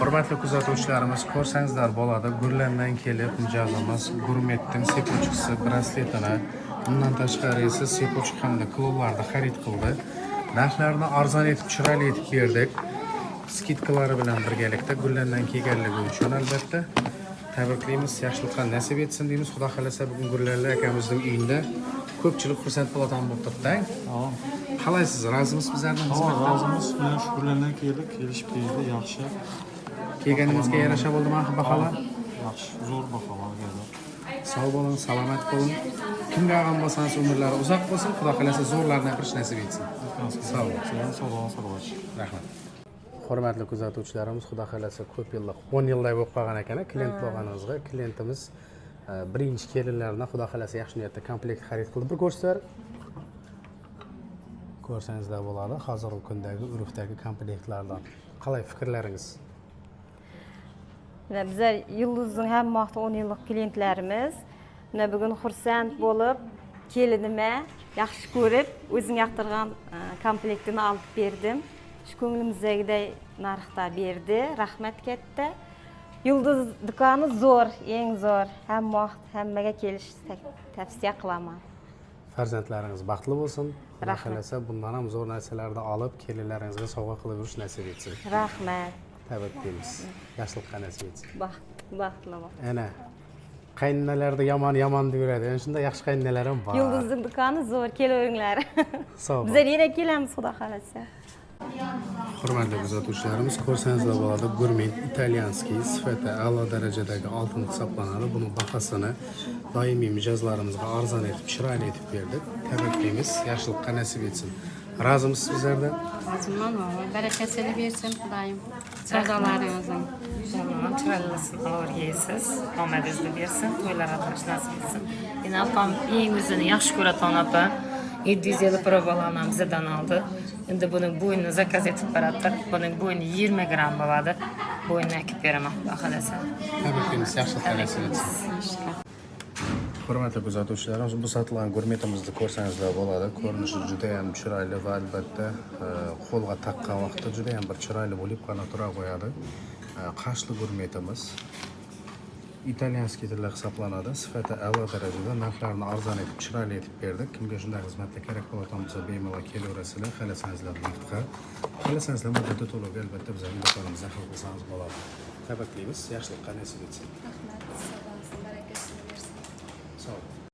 Hurmatli kuzatuvchilarimiz, ko'rsangizlar bo'ladi, Gurlandan kelib mijozimiz Gurmetning sepuvchisi brasletini, undan tashqari esa sepuvchi hamda klublarda xarid qildi. Narxlarni arzon etib, chiroyli etib berdik. Skidkalari bilan birgalikda Gurlandan kelganligi uchun albatta tabriklaymiz, yaxshiliklar nasib etsin deymiz. Xudo xolasa bugun Gurlanli akamizning uyida ko'pchilik xursand bo'ladigan bo'lib turibdi. Qalaysiz? Razimisiz bizlardan xizmatdan? Razimiz. Mana shulardan kelishib keldi, yaxshi. Kelganimizga yarasha bo'ldimi axir baholar? Yaxshi, zo'r baholar keldi. Sog' bo'ling, salomat bo'ling. Kimga ham bo'lsangiz umrlari uzoq bo'lsin, Xudo xolasa zo'rlardan qilish nasib etsin. Sog' bo'ling. Sog' Rahmat. Hurmatli kuzatuvchilarimiz, Xudo xolasa ko'p yillar, 10 yilday bo'lib qolgan ekan, klient bo'lganimizga, klientimiz birinchi kelinlarni Xudo xolasa yaxshi niyatda komplekt xarid qildi. Bir ko'rsatlar. Ko'rsangizlar bo'ladi, hozirgi kundagi urfdagi komplektlardan. Qalay fikrlaringiz? Bizler Yıldız'ın hem vaqti 10 yıllık klientlerimiz. Bugün xursand bo'lib, kelinime yaxshi ko'rib, o'zing yoqtirgan komplektini olib berdim. Shu ko'nglimizdagiday narxda berdi. Rahmat ketdi. Yıldız do'koni zo'r, eng zo'r. Ham vaqt hammaga kelish tavsiya qilaman. Farzandlaringiz baxtli bo'lsin. Xudo xolasa bundan ham zo'r narsalarni olib, kelinlaringizga sovg'a qilib yurish nasib etsin. Rahmat. Tabriklaymiz. Yaxshiliklar nasib etsin. Baxtli bo'l. Ana qaynonalarda yomon deb yuradi. Ana shunda yaxshi qaynonalar ham bor. Yıldız'ın do'koni zo'r, kelaveringlar. Sog' Bizlar yana kelamiz, xudo xolasa. Hurmatli kuzatuvchilarimiz, ko'rsangizlar bo'ladi, Gurmet italyanskiy sifati a'lo darajadagi oltin hisoblanadi. Buni bahosini doimiy mijozlarimizga arzon etib, chiroyli etib berdik. Tabriklaymiz, yaxshiliklar nasib etsin. Razimisiz bizlardan? Razımman oğlum, bereketini versin Xudoyim. Savdolaringizning Tamam, chiroylisin, alır yeysiz, omadingizni bersin, to'ylar atlash nasib etsin. Meni opam eng o'zini yaxshi ko'radigan opa. 750 probalarni bizdan oldi. Endi buning bo'ynini zakaz etib beradir. Buning bo'yni 20 gram bo'ladi. Bo'ynini akib beraman, xudo xolasa. Tabriklaymiz, yaxshiliklar nasib etsin. Hurmatli kuzatuvchilarimiz, bu sotilgan Gurmetimizni ko'rsangizlar bo'ladi. Ko'rinishi juda ham chiroyli va albatta qo'lga taqqan vaqtda juda ham bir chiroyli bo'lib qana tura qo'yadi. Qashli Gurmetimiz italyanskiy tilda hisoblanadi. Sifati a'lo darajada, narxlarni arzon etib, chiroyli etib berdik. Kimga shunday xizmatlar kerak bo'ladigan bo'lsa, bemalol kelaverasizlar. Xohlasangizlar vaqtga, xohlasangizlar muddatda to'lab albatta bizning do'konimizda xizmat qilsangiz bo'ladi. Tabriklaymiz, yaxshiliklar nasib etsin.